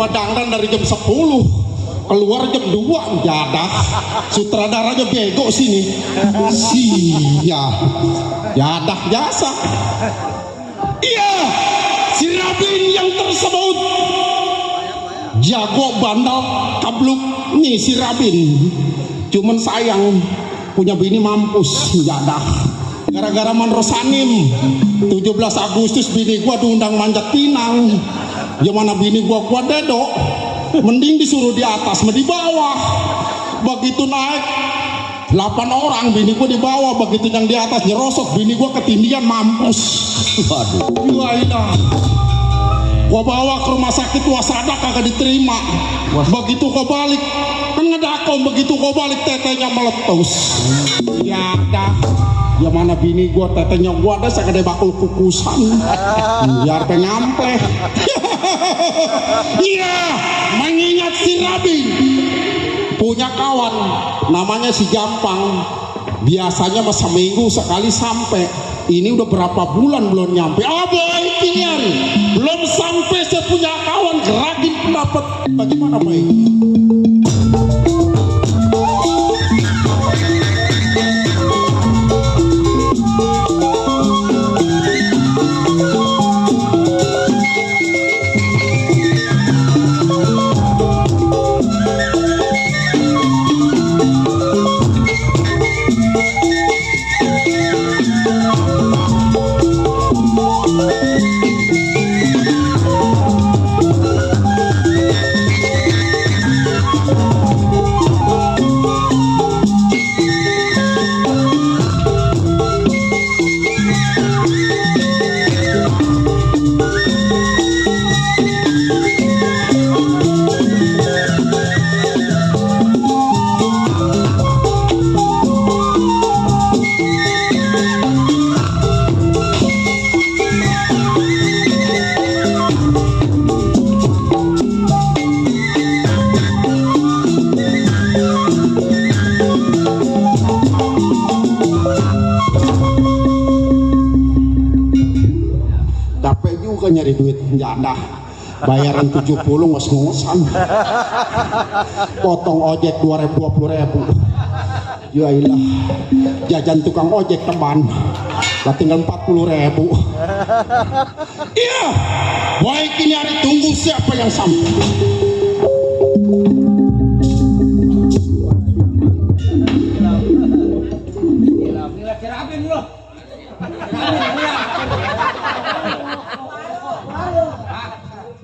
gua dandan dari jam 10 keluar jam 2 jadah. Sutradaranya bego sini. Jadah jasa. Iya, si Rabin yang tersebut jago bandal kabluk nih si Rabin. Cuman sayang punya bini mampus jadah. Gara-gara Manrosanim 17 Agustus bini gua diundang manjat pinang. Gimana bini gua dedok, mending disuruh di atas di bawah. Begitu naik 8 orang bini gua di bawah, begitu yang di atas nyerosok bini gua ketindihan mampus. Waduh. Gua bawa ke rumah sakit wasada kagak diterima. Begitu gua balik kan ngedakom, begitu gua balik tetenya meletus. Ya dah. Ya mana bini gua tetenya gua ada segede bakul kukusan. Biar penyampleh. Iya, mengingat si Rabin punya kawan namanya si Jampang. Biasanya masa minggu sekali sampai. Ini udah berapa bulan belum nyampe. Boy Kian belum sampai. Saya punya kawan geragin pendapat. Bagaimana Boy? Nyari duit jadah bayaran 70 ngos-ngosan, potong ojek 20.000 ya ilah, jajan tukang ojek teman lah tinggal 40.000. Iya baik, ini hari tunggu siapa yang sampai.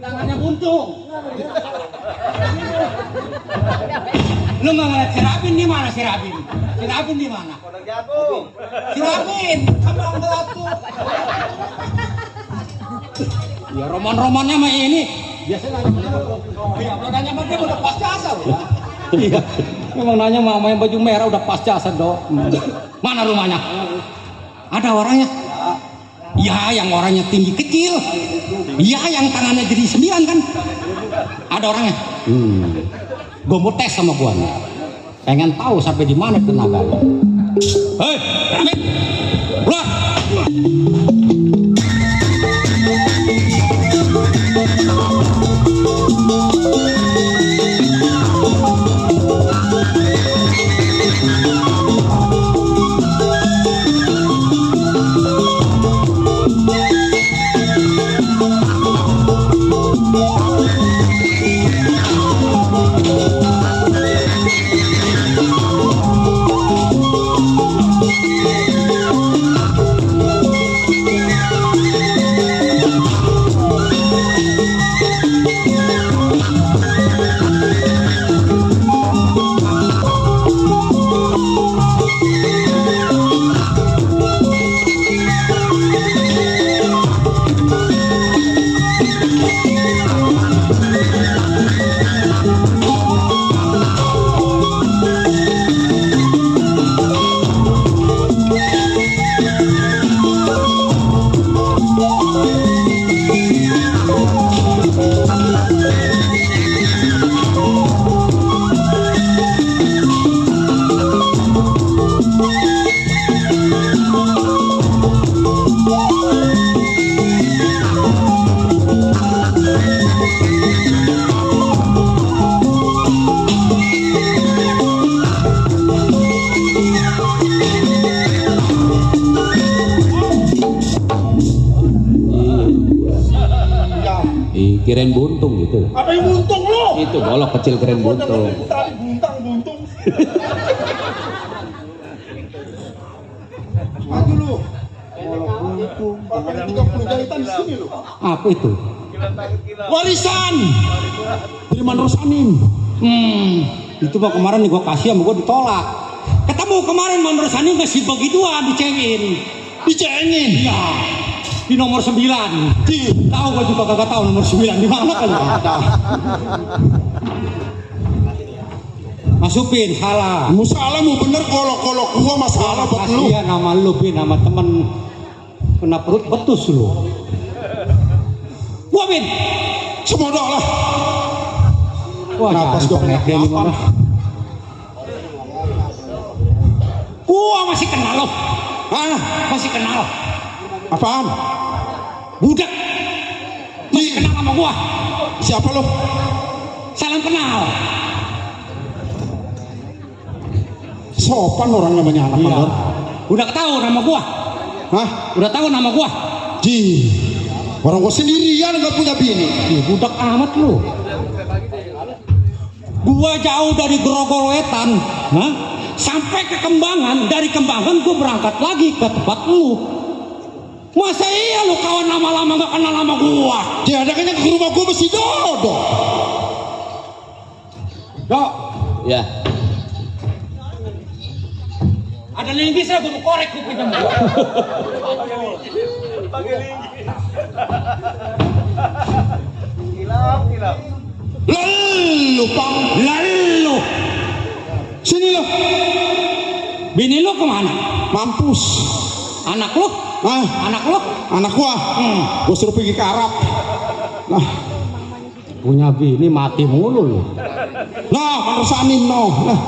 Tangannya buntung. Lu nggak ngeliat si Rabin di mana? Si Rabin di mana? Kodok jagung. Si Rabin sama gelap tuh. Ya roman-romannya mah ini biasanya nanya sama dia udah pas jasa loh. Iya, memang nanya sama yang baju merah udah pas jasa dok. Mana rumahnya? Ada orangnya? Ya, yang orangnya tinggi kecil. Ya, yang tangannya jadi 9 kan? Ada orangnya. Gue mau tes sama gua nih. Pengen tahu sampai di mana tenaganya. Hei, Ramin, keluar. kirain buntung gitu. Apa yang buntung lo? Itu golok kecil kirain buntung. Tadi buntung. Maju lu. Buntung. Pakai 30 jahitan di sini lo. Apa itu? Warisan dari Mandrosanim. Itu mah kemarin gue kasih sama gue ditolak. Ketemu kemarin Mandrosanim kasih bagi dua dicengin. Iya. Di nomor 9. Tahu gue juga kagak tahu nomor 9 di mana kan? Ada. Masukin salah. Salah mau bener kolok gua masalah buat lu. Kasihan nama lu Bin, nama temen kena perut betus lu. Gua Bin. Semoga lah. Wah, napas dong di mana? Gua masih kenal lo. Hah? Masih kenal. Apaan? Budak. Masih kenal sama gua. Siapa lo? Salam kenal. Sopan orang namanya anak mandor. Udah tahu nama gua? Hah? Udah tahu nama gua? Orang gua sendirian gak punya bini. Budak amat lu. Gua jauh dari Grogol Wetan, sampai ke Kembangan. Dari Kembangan gua berangkat lagi ke tempat lu. Masa iya lu kawan lama-lama gak kenal nama gua? Dia ada kayaknya ke rumah gua mesti Dodo. Dok. Ya. Ada linggis lah, gue mau korek kupingnya gua. Lalu Pang. Lalu Sini lo. bini lu kemana? Mampus. Anak lu? Anak lu? Anak gua. Gua suruh pergi ke Arab. Nah, Punya bini mati mulu lu. Mandrosanim no. Nah,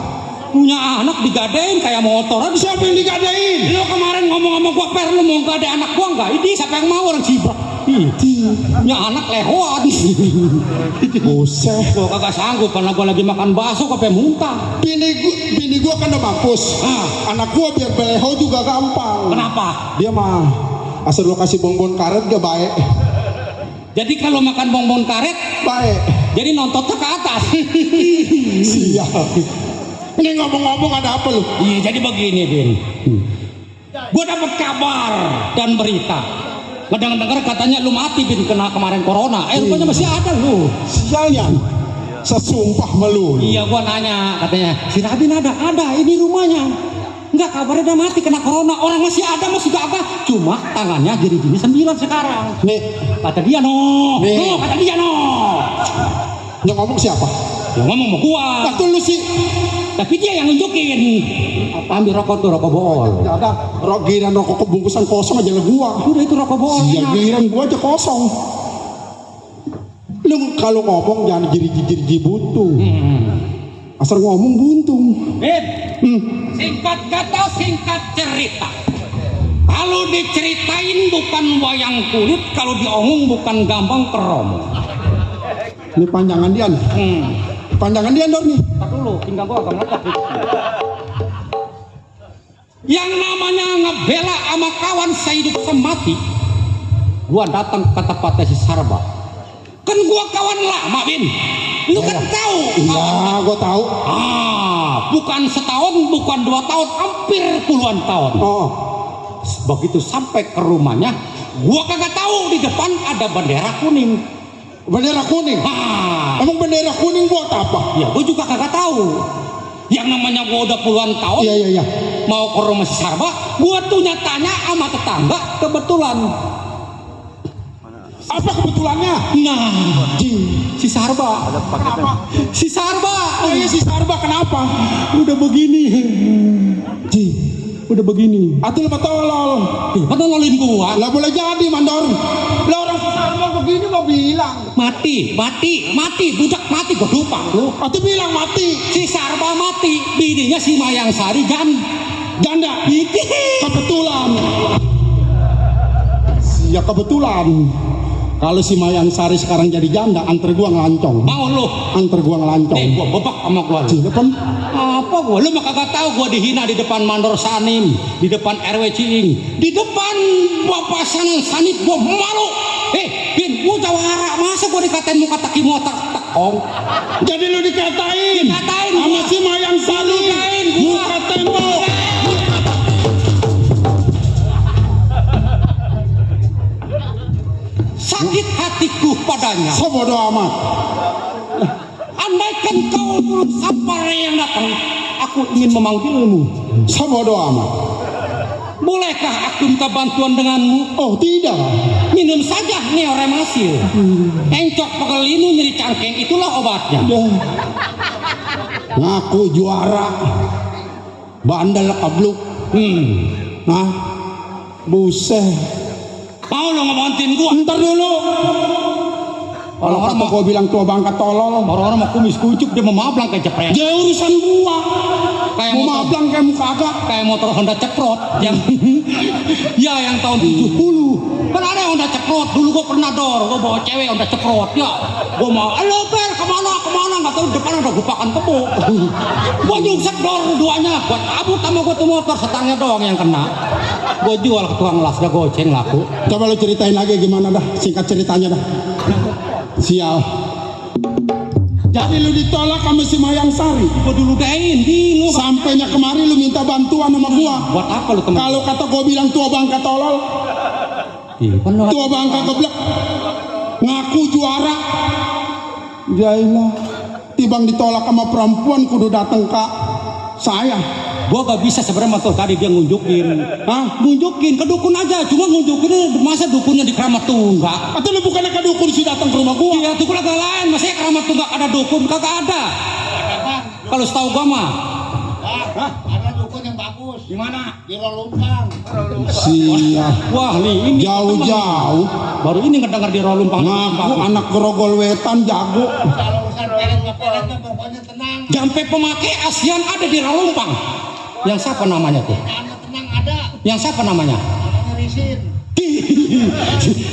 Punya anak digadein kayak motor. siapa yang digadain? Lu kemarin ngomong sama gua, Per, lu mau gade anak gua enggak? Ini siapa yang mau, orang Cibrak? Punya anak lehoan. Buset. Gua kagak sanggup karena gua lagi makan bakso sampai muntah. Bini gua kan udah mampus. Anak gua biar beleho juga gampang. Kenapa? Dia mah asal lu kasih bonbon karet gak baik. Jadi kalau makan bonbon karet, Baik. jadi nontotnya ke atas. Siap. Ini ngomong-ngomong ada apa lu? Iya, jadi begini, Bin. Gua dapat kabar dan berita. Dengar katanya lu mati, Bin, kena kemarin corona. Rupanya masih ada lu. Sialnya. Sesumpah melu. Iya, gua nanya, katanya si Rabin ada, ini rumahnya. Enggak, kabarnya udah mati kena corona. Orang masih ada, masih gagah. Cuma tangannya jadi gini 9 sekarang. Nih, Kata dia no. Nih. Tuh, kata dia no. yang ngomong siapa? Yang ngomong sama gua. Nah, tuh lu sih. Tapi dia yang nunjukin. Apa ambil rokok tuh, rokok bool. Gak ada giliran rokok bungkusan kosong aja lah gua. Udah itu rokok bool. Iya, giliran gua aja kosong. Lu kalau ngomong jangan jiri-jiri buntu. Asal ngomong buntung. Singkat kata, singkat cerita. Kalau diceritain bukan wayang kulit, kalau diomong bukan gampang keromong. Ini panjangan dia nih. Panjangan dia Dor nih. Tak dulu, tinggal gua agak melekat. Yang namanya ngebela sama kawan sehidup semati, gua datang ke tempatnya si Sarba. Kan gua kawan lama, Bin. Lu kan tahu. Iya, gua tahu. Bukan setahun, bukan 2 tahun, hampir puluhan tahun. Oh, Begitu sampai ke rumahnya, gua kagak tahu di depan ada bendera kuning. bendera kuning. Emang bendera kuning buat apa? Ya, gua juga kagak tahu. Yang namanya gua udah puluhan tahun. Iya. Mau ke rumah si Sarba, gua tuh nyatanya sama tetangga kebetulan. Apa kebetulannya? Nah, si Sarba. Kenapa? Si Sarba. Iya si Sarba kenapa? Udah begini. Udah begini. Atul tolol. Apa nololin gua? Lah boleh jadi mandor. Lah orang si Sarba begini mau bilang. Mati, budak mati, gua lupa lu. Atul bilang mati. Si Sarba mati, bininya si Mayang Sari Janda. Kebetulan. Ya kebetulan. Kalau si Mayang Sari sekarang jadi janda, antar gua ngelancong. Mau lu? Antar gua ngelancong. Gua bebak sama gua. Di depan. Apa gua? Lu mah kagak tahu gua dihina di depan Mandor Sanim, di depan RW Ciing, di depan Bapak Sanan Sanit, gua malu. Bin, gua jawara, masa gua dikatain muka taki motor tekong. Jadi lu dikatain sama gua. si Mayang Sari Dikatain gua. muka tembok. Sakit hatiku padanya. Sebodoh amat. Andaikan kau turun sampar yang datang, aku ingin memanggilmu. Sebodoh amat. Bolehkah aku minta bantuan denganmu? Oh tidak. Minum saja neoremasil. Encok pegelinu nyeri cangkeng, itulah obatnya. Dah. Ngaku juara. Bandel kabluk. Nah, buset. Mau lo ngebantuin gua? Ntar dulu. Kalau Orang-orang kata mau, gua bilang tua bangka tolol. orang-orang mau kumis kucuk, dia mau mablang kayak jepret. Dia urusan gua. Kayak Mau motor, mablang kayak muka agak. kayak motor Honda ceprot yang ya yang tahun 70. Kan ada yang Honda ceprot, dulu gua pernah gua bawa cewek Honda ceprot ya. Gua mau, halo Per, kemana nggak tahu depan ada gupakan kebo. Gua nyungsep dor duanya, gua cabut sama gua tuh motor, setangnya doang yang kena. Gua jual ke tukang las, dah goceng laku. Coba lu ceritain lagi gimana dah. Singkat ceritanya dah. Sial. Jadi lu ditolak sama si Mayang Sari. Gua dulu dain di lu. Sampainya kemari lu minta bantuan sama gua. Buat apa lu teman? Kalau kata gua bilang tua bangka tolol, Iya, kan lu tua bangka geblek, ngaku juara. Jailah. Tibang ditolak sama perempuan kudu datang ke saya. gua gak bisa sebenarnya tuh tadi dia ngunjukin. Hah? Ngunjukin ke dukun aja, cuma ngunjukin masa dukunnya di Keramat Tunggak. Atau lu bukannya ke dukun sih datang ke rumah gua? Iya, dukun agak lain, masanya Keramat Tunggak ada dukun, kagak ada. Kalau setahu gua mah. Hah? Ada dukun yang bagus. Di mana? Di Rolumpang. Siap. Wah, nih ini Jauh-jauh. baru ini ngedengar di Rolumpang. Ngaku anak Grogol Wetan jago. Kalau urusan pelet ngepeletnya pokoknya tenang. Sampai pemakai ASEAN ada di Rolumpang. Yang siapa namanya tuh? Anak tenang ada. Yang siapa namanya? Namanya Risin.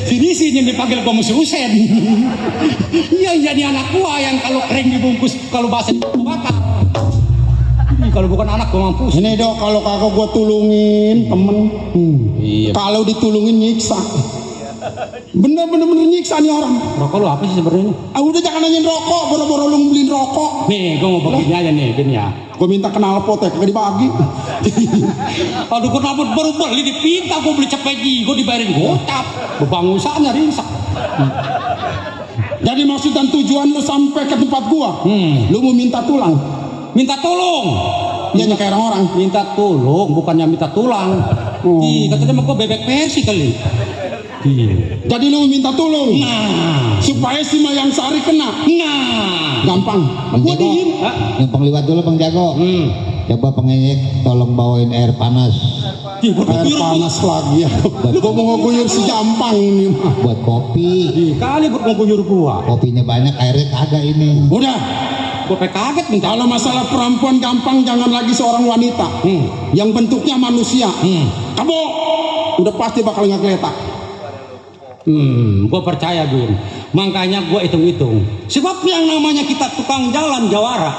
Si Risi yang dipanggil gua musuh Husen. Iya, jadi anak gua yang kalau kering dibungkus, kalau basah dibakar. Kalau bukan anak gua mampus. Ini dok, kalau kagak gua tulungin temen. Iya. Kalau ditulungin nyiksa. Bener-bener nyiksa nih orang. Rokok lu apa sih sebenarnya? Ah udah jangan nanyain rokok, boro-boro lu beliin rokok. Nih, gua mau begini aja nih, gini ya. Gua minta knalpot ya, kagak dibagi. Aduh, kenapa baru beli dipinta gua beli cepeci, gua dibayarin gocap. Beban usahanya rinsak. Jadi maksud dan tujuan lu sampai ke tempat gua, lu mau minta tulang. Minta tolong. Iya kayak orang-orang. Minta tolong, bukannya minta tulang. Ih, katanya mah gua bebek versi kali. Iya. Jadi lu minta tolong Nah, supaya si Mayang Sari kena. Gampang. Bang Gua Jago, diem. numpang liwat dulu Bang Jago. Coba pengecek tolong bawain air panas Ih, gua Air guyur. panas lagi ya. Gua mau ngeguyur si Jampang ini mah. buat kopi. Ih, kali buat ngeguyur gua. Kopinya banyak, airnya kagak ini. Udah. Gua pe kaget minta. Kalau masalah perempuan gampang, jangan lagi seorang wanita yang bentuknya manusia. Kamu udah pasti bakal ngegeletak. Gua percaya Gun. Makanya gua hitung-hitung. Sebab yang namanya kita tukang jalan jawara,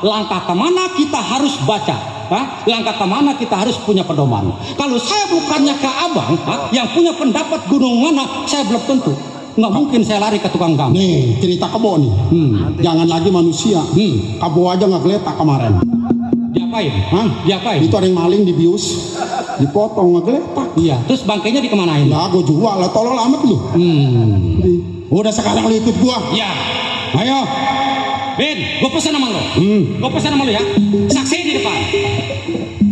langkah kemana kita harus baca, langkah kemana kita harus punya pedoman. Kalau saya bukannya ke abang, yang punya pendapat gunung mana, saya belum tentu. Nggak mungkin saya lari ke tukang gam. Nih cerita kebo nih. Jangan lagi manusia. Kebo aja ngegeletak kemarin. Diapain? Hah? Diapain? Itu ada yang maling dibius, dipotong ngegeletak. Iya. Terus bangkainya dikemanain? Nah, gue jual lah, tolol amat lu. Udah sekarang lu ikut gua. Ya. Ayo. Ben, gue pesan sama lo. Gue pesan sama lo ya. Saksi di depan.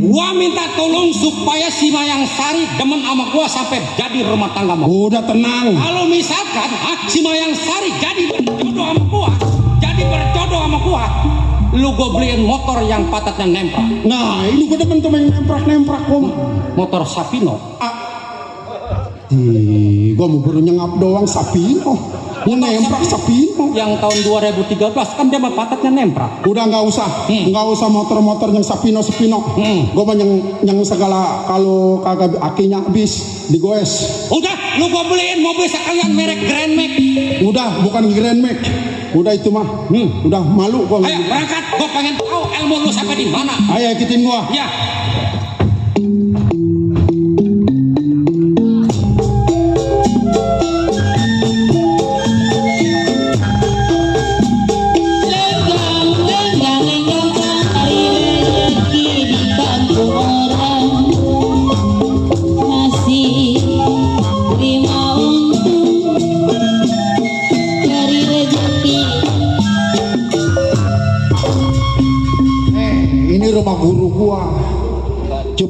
Gua minta tolong supaya si Mayang Sari demen sama gua sampai jadi rumah tangga mau. Udah tenang. Kalau misalkan si Mayang Sari jadi berjodoh sama gua, lu gua beliin motor yang patatnya nemprak. Nah, ini gue demen tuh main nemprak-nemprak gua. Motor Sapino. Gua mau baru nyengap doang Sapino. Mau nemprak Sapino. Yang tahun 2013 kan dia mah patatnya nemprak. Udah nggak usah motor-motor yang Sapino. Gua mah yang segala kalau kagak akinya habis digoes. Udah, lu gua beliin mobil sekalian merek Grand Max. Udah, bukan Grand Max. Udah itu mah. Udah malu gua. Ayo berangkat, gua pengen tahu ilmu lu sampai di mana. Ayo ikutin gua. Ya.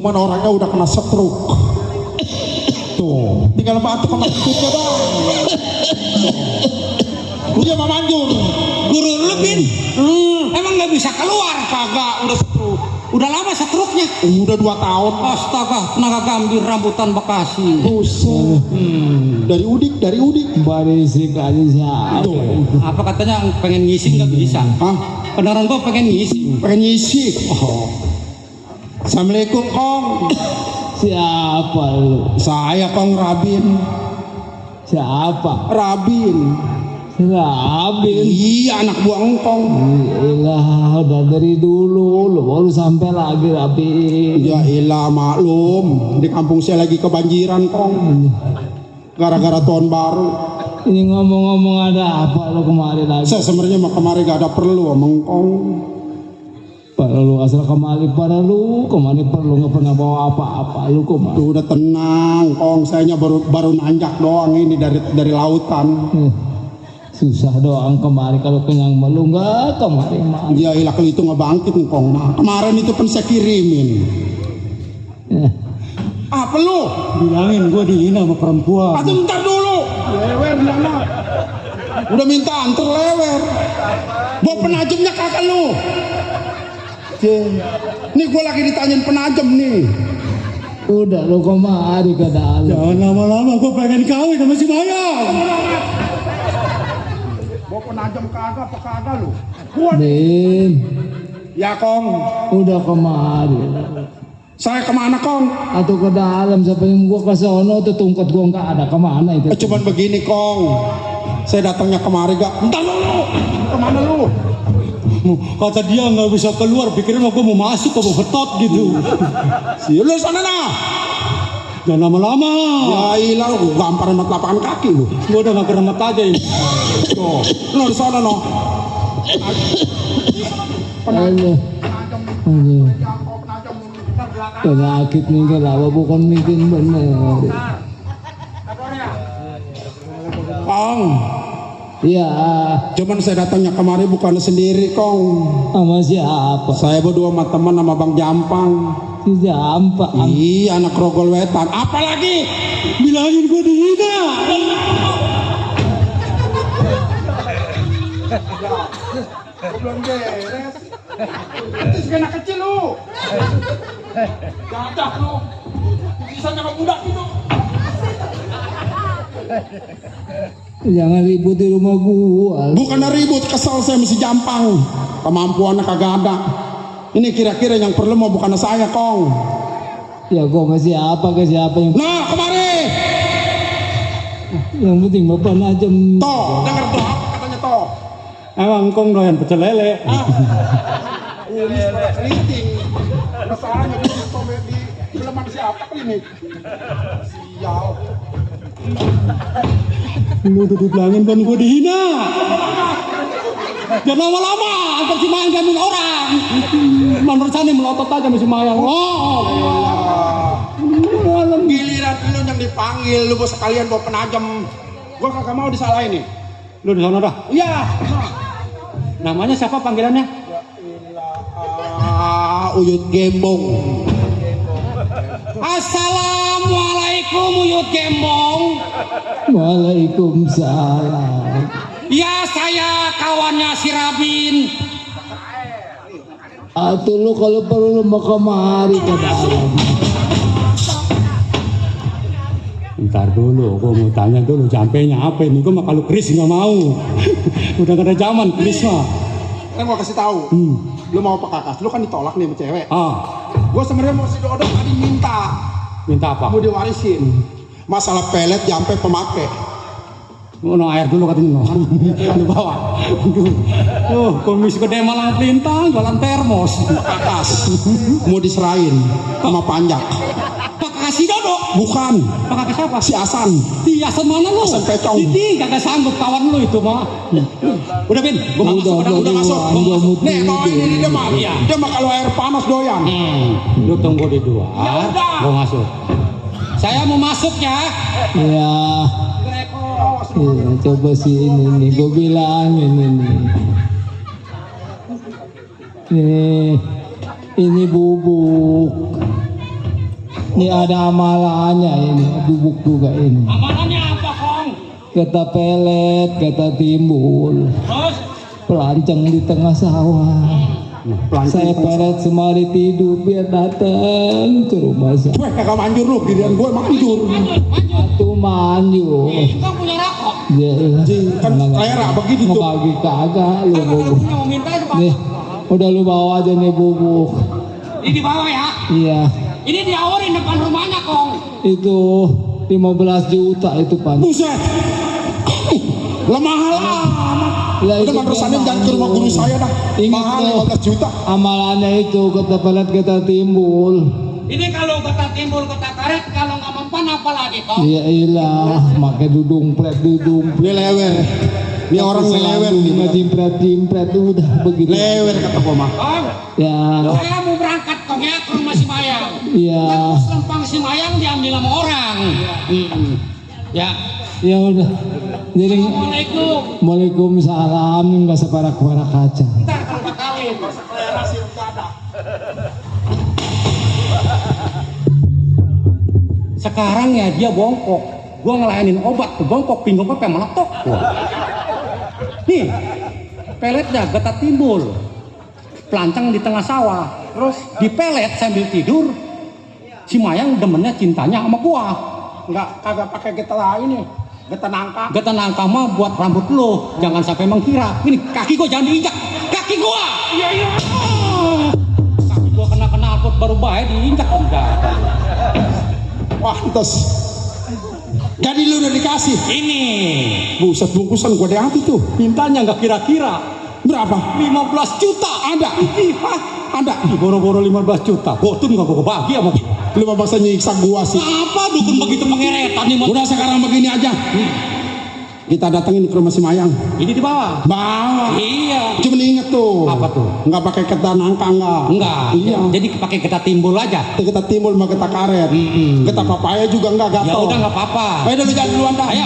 Cuman orangnya udah kena stroke. Tuh, tinggal batuk sama tutupnya dong. Udah mau manjur. Guru lu Bin, emang nggak bisa keluar? Kagak, udah stroke. Udah lama stroke-nya? Udah 2 tahun. Astaga, tenaga gambir rambutan Bekasi. Buset. Dari udik. Barisik aja siapa? Tuh. Apa katanya pengen ngisi nggak bisa? Hah? Beneran gua pengen ngisi. Pengen ngisi. Oh. Assalamualaikum Kong. Siapa lu? Saya Kong Rabin. Siapa? Rabin. Rabin. Iya, anak buah engkong. Ilah, udah dari dulu lu baru sampai lagi Rabin. Ya ilah, maklum. Di kampung saya lagi kebanjiran Kong. Gara-gara tahun baru. Ini ngomong-ngomong ada apa lu kemarin lagi? Saya sebenarnya mah kemarin gak ada perlu omong Kong. Pada lu asal kemari kemari perlu nggak pernah bawa apa-apa lu kemari. Tuh, udah tenang Kong. Sayanya baru nanjak doang ini dari lautan. Susah doang kemari kalau kenyang malu nggak kemari mah. Ya ilah, kalau itu ngebangkit Kong mah. Kemarin itu pun saya kirimin. Apa lu? Bilangin gua dihina sama perempuan. Aduh, bentar dulu. Lewer mana? Udah minta antar lewer. Bawa penajamnya kakak lu. Nih gue lagi ditanyain penajam nih. Udah lu kemari ke dalam. Jangan lama-lama, gua pengen kawin sama si Maya. Bawa penajam kagak apa kagak lu? Din, Ya Kong. udah kemari. Saya kemana Kong? Atau ke dalam siapa yang gua ke sono tuh tungkat gua nggak ada kemana itu. Cuman begini Kong. Saya datangnya kemari gak? Bentar dulu. Kemana lu? Kata dia nggak bisa keluar, pikirin aku mau masuk, aku mau betot gitu. Si lu sana nah. Jangan lama-lama. Ya ilah, lu gamparin mat lapangan kaki lu. Gua udah nggak keremet aja ini. Tuh, lu di sana no. Aduh. Aduh. Penyakit nih kenapa bukan bikin bener. Kong. Iya, Cuman saya datangnya kemari bukan sendiri Kong. sama siapa? Saya berdua sama teman sama Bang Jampang. Siapa? Iya, anak Rogol Wetan. Apalagi? Bilangin gua dihina. Belum beres. Itu anak kecil lu. Gadah lu. Bisa nyampe budak itu. Jangan ribut di rumah gua. Bukan ribut, kesel saya mesti Jampang. Kemampuannya kagak ada. Ini kira-kira yang perlu mau bukan saya Kong. Ya gua ke siapa yang Nah, kemari. penting bapak najem. Toh, denger toh apa katanya toh. Emang kong doyan pecel lele. Ini sekolah keriting. Masalahnya di film siapa ini? Sial. Lu udah dibilangin kan gua dihina. Jangan lama-lama, antar si Mayang jamin orang. Menurut saya melotot aja sama si Mayang. Oh, Giliran lu yang dipanggil, lu bos sekalian bawa penajam. Gua kagak mau disalahin nih. lu di sana dah. Iya. Namanya siapa panggilannya? Uyut Gembong. Assalamualaikum Uyut Gembong. Waalaikumsalam. Ya, saya kawannya si Rabin. Atuh lu kalau perlu mau kemari ke dalam. Ntar dulu, gua mau tanya dulu sampainya apa ini. Gua mah kalau keris nggak mau. Udah gak ada zaman keris mah. Kan gua kasih tahu. Lu mau apa kakas? Lu kan ditolak nih sama cewek. Ah, Gua sebenarnya mau si Dodong tadi minta minta apa? mau diwarisin. Masalah pelet sampai pemakai. Mau air dulu katanya. Lu bawa. Komis gede malang pelintang, jualan termos. Kakas mau diserahin sama panjak. Pak kasih Dodo. Bukan, Pak kakak siapa? si Asan. Di Asan mana lu? Asan Pecong. Di kagak sanggup kawan lu itu mah. Udah Bin, gua mau masuk. Udah masuk. Gua mau Nih, bawa ini dia mah. Iya. Dia mah kalau air panas doyan. Lu tunggu di luar. udah. Gua masuk. Saya mau masuk ya. Ya, iya, coba sini nih, gue bilangin ini. Nih, ini bubuk. Ini ada amalannya ini, bubuk juga ini. Amalannya apa, Kong? Kata pelet, kata timbul. Terus? Pelancong di tengah sawah. Saya pelet semari tidur biar datang ke rumah saya. Gue kagak manjur lu, dirian gue manjur. Atuh manjur. Kong punya rokok. Ya, Kan selera begitu mau tuh. bagi kagak lu Kalau bubuk. punya mau minta itu, Pak. Nih, udah lu bawa aja nih bubuk. Ini di bawah ya. Iya, Ini diawarin depan rumahnya, Kong. itu 15 juta itu pan. Buset. Lemah amat. Lah, Udah man Rosanim jangan ke rumah guru saya dah. Ingat Mahal tuh. 15 juta. Amalannya itu kata pelet kata timbul. Ini kalau kata timbul kata karet, kalau nggak mempan apa lagi, Kong? Ya ilah, make dudung pret. Ini lewer. Ini orang lewer nih. Jimpret udah begitu. Lewer kata gua mah. Kong, Ya, saya mau berangkat, Kong, ya, ke rumah si Mayang. iya. Terus lempang si Mayang diambil sama orang. Ya. Ya udah. Jadi Assalamualaikum. Waalaikumsalam, nggak separak-parak kaca. Ntar kalau udah kawin. Sekarang ya dia bongkok. Gua ngelayanin obat tuh bongkok, pinggungnya pengen meletok. Nih, peletnya getah timbul. Pelancang di tengah sawah. Terus dipelet sambil tidur. Si Mayang demennya cintanya sama gua. Kagak pakai kita lain nih. Kita nangka. Getah nangka mah buat rambut lo, jangan sampai mengkira. Ini kaki gua jangan diinjak. Kaki gua. Iya. Kaki gua kena knalpot baru baik diinjak enggak. Pantes. Jadi lu udah dikasih. Ini Buset bungkusan gua deh hati tuh. mintanya nggak kira-kira Berapa? 15 juta. Ada. Hah? Ada. Boro-boro 15 juta. Botun nggak gua kebagi sama gua. Lu mah bahasa nyiksa gua sih. Apa dukun begitu pengeretan nih? Udah sekarang begini aja. Kita datengin ke rumah si Mayang. Ini di bawah. Bawa. Iya. Cuma inget tuh. Apa tuh? Nggak pakai ketan nangka nggak? Enggak. Iya. Jadi pakai getah timbul aja. Kita timbul sama kita karet. Kita papaya juga nggak Ya gatel. udah nggak apa-apa. Ayo dulu jalan duluan dah. Ayo.